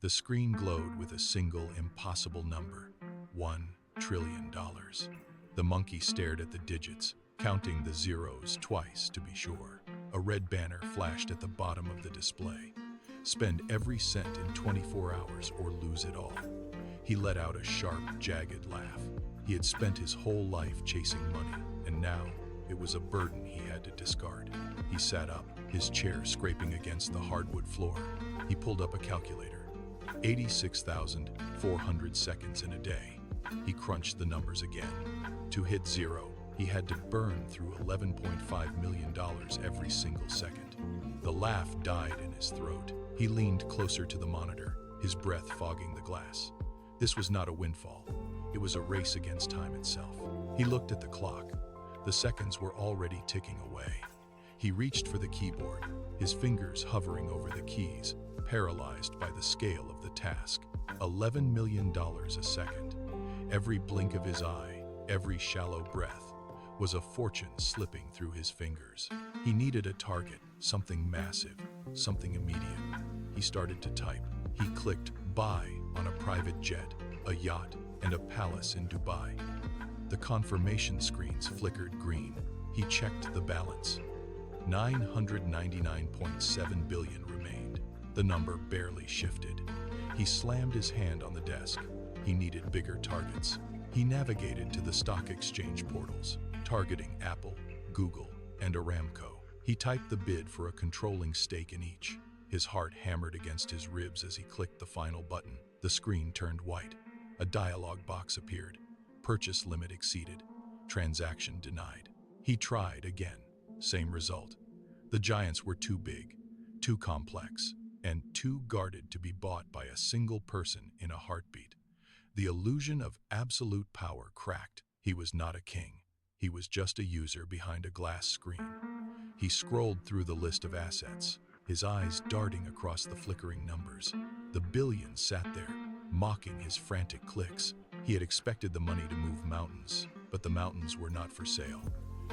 The screen glowed with a single impossible number, $1 trillion. The monkey stared at the digits, counting the zeros twice to be sure. A red banner flashed at the bottom of the display. Spend every cent in 24 hours or lose it all. He let out a sharp, jagged laugh. He had spent his whole life chasing money, and now it was a burden he had to discard. He sat up, his chair scraping against the hardwood floor. He pulled up a calculator. 86,400 seconds in a day. He crunched the numbers again. To hit zero, he had to burn through $11.5 million every single second. The laugh died in his throat. He leaned closer to the monitor, his breath fogging the glass. This was not a windfall. It was a race against time itself. He looked at the clock. The seconds were already ticking away. He reached for the keyboard, his fingers hovering over the keys, paralyzed by the scale of the task. $11 million a second. Every blink of his eye, every shallow breath, was a fortune slipping through his fingers. He needed a target, something massive, something immediate. He started to type. He clicked buy on a private jet, a yacht, and a palace in Dubai. The confirmation screens flickered green. He checked the balance. 999.7 billion remained. The number barely shifted. He slammed his hand on the desk. He needed bigger targets. He navigated to the stock exchange portals, targeting Apple, Google, and Aramco. He typed the bid for a controlling stake in each. His heart hammered against his ribs as he clicked the final button. The screen turned white. A dialog box appeared. Purchase limit exceeded. Transaction denied. He tried again. Same result. The giants were too big, too complex, and too guarded to be bought by a single person in a heartbeat. The illusion of absolute power cracked. He was not a king. He was just a user behind a glass screen. He scrolled through the list of assets, his eyes darting across the flickering numbers. The billions sat there, mocking his frantic clicks. He had expected the money to move mountains, but the mountains were not for sale.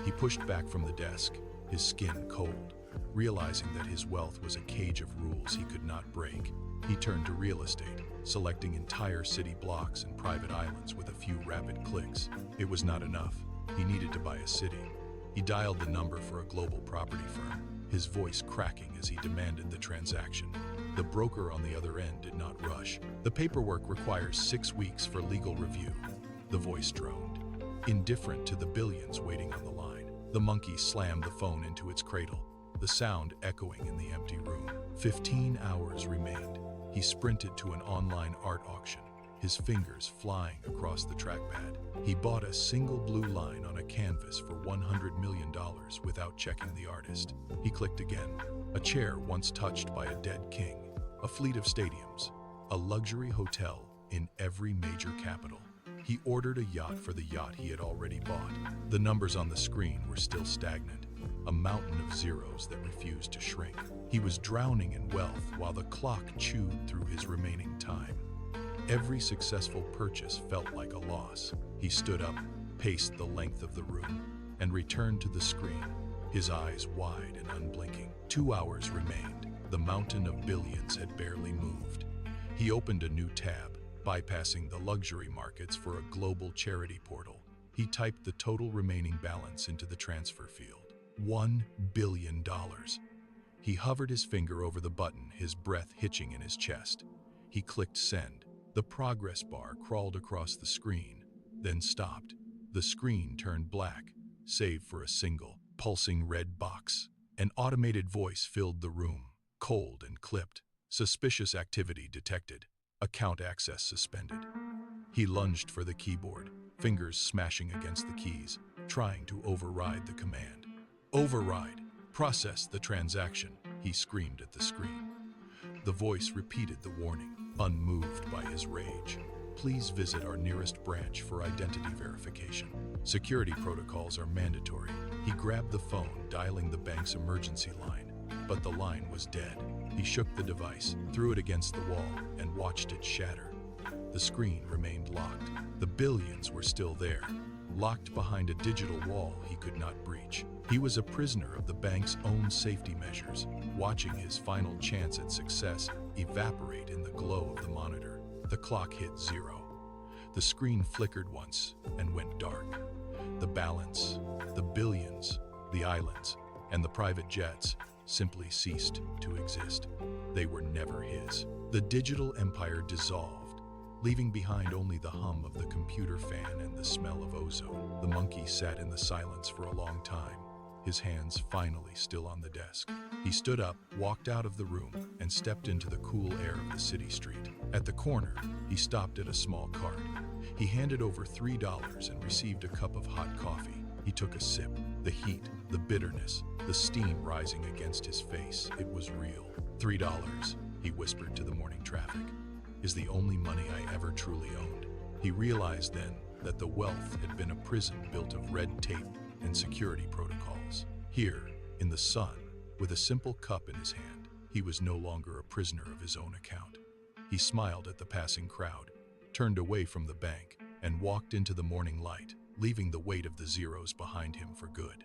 He pushed back from the desk, his skin cold, realizing that his wealth was a cage of rules he could not break. He turned to real estate, selecting entire city blocks and private islands with a few rapid clicks. It was not enough. He needed to buy a city. He dialed the number for a global property firm, his voice cracking as he demanded the transaction. The broker on the other end did not rush. The paperwork requires 6 weeks for legal review. The voice droned, indifferent to the billions waiting on the line. The monkey slammed the phone into its cradle, the sound echoing in the empty room. 15 hours remained. He sprinted to an online art auction, his fingers flying across the trackpad. He bought a single blue line on a canvas for $100 million without checking the artist. He clicked again. A chair once touched by a dead king, a fleet of stadiums, a luxury hotel in every major capital. He ordered a yacht for the yacht he had already bought. The numbers on the screen were still stagnant, a mountain of zeros that refused to shrink. He was drowning in wealth while the clock chewed through his remaining time. Every successful purchase felt like a loss. He stood up, paced the length of the room, and returned to the screen, his eyes wide and unblinking. 2 hours remained. The mountain of billions had barely moved. He opened a new tab, bypassing the luxury markets for a global charity portal. He typed the total remaining balance into the transfer field. $1 billion. He hovered his finger over the button, his breath hitching in his chest. He clicked send. The progress bar crawled across the screen, then stopped. The screen turned black, save for a single, pulsing red box. An automated voice filled the room, cold and clipped. Suspicious activity detected. Account access suspended. He lunged for the keyboard, fingers smashing against the keys, trying to override the command. Override. Process the transaction, he screamed at the screen. The voice repeated the warning, unmoved by his rage. Please visit our nearest branch for identity verification. Security protocols are mandatory. He grabbed the phone, dialing the bank's emergency line, but the line was dead. He shook the device, threw it against the wall, and watched it shatter. The screen remained locked. The billions were still there, locked behind a digital wall he could not breach. He was a prisoner of the bank's own safety measures, watching his final chance at success evaporate in the glow of the The clock hit 0. The screen flickered once and went dark. The balance, the billions, the islands, and the private jets simply ceased to exist. They were never his. The digital empire dissolved, leaving behind only the hum of the computer fan and the smell of ozone. The monkey sat in the silence for a long time, his hands finally still on the desk. He stood up, walked out of the room, and stepped into the cool air of the city street. At the corner, he stopped at a small cart. He handed over $3 and received a cup of hot coffee. He took a sip. The heat, the bitterness, the steam rising against his face. It was real. $3, he whispered to the morning traffic, is the only money I ever truly owned. He realized then that the wealth had been a prison built of red tape and security protocols. Here, in the sun, with a simple cup in his hand, he was no longer a prisoner of his own account. He smiled at the passing crowd, turned away from the bank, and walked into the morning light, leaving the weight of the zeros behind him for good.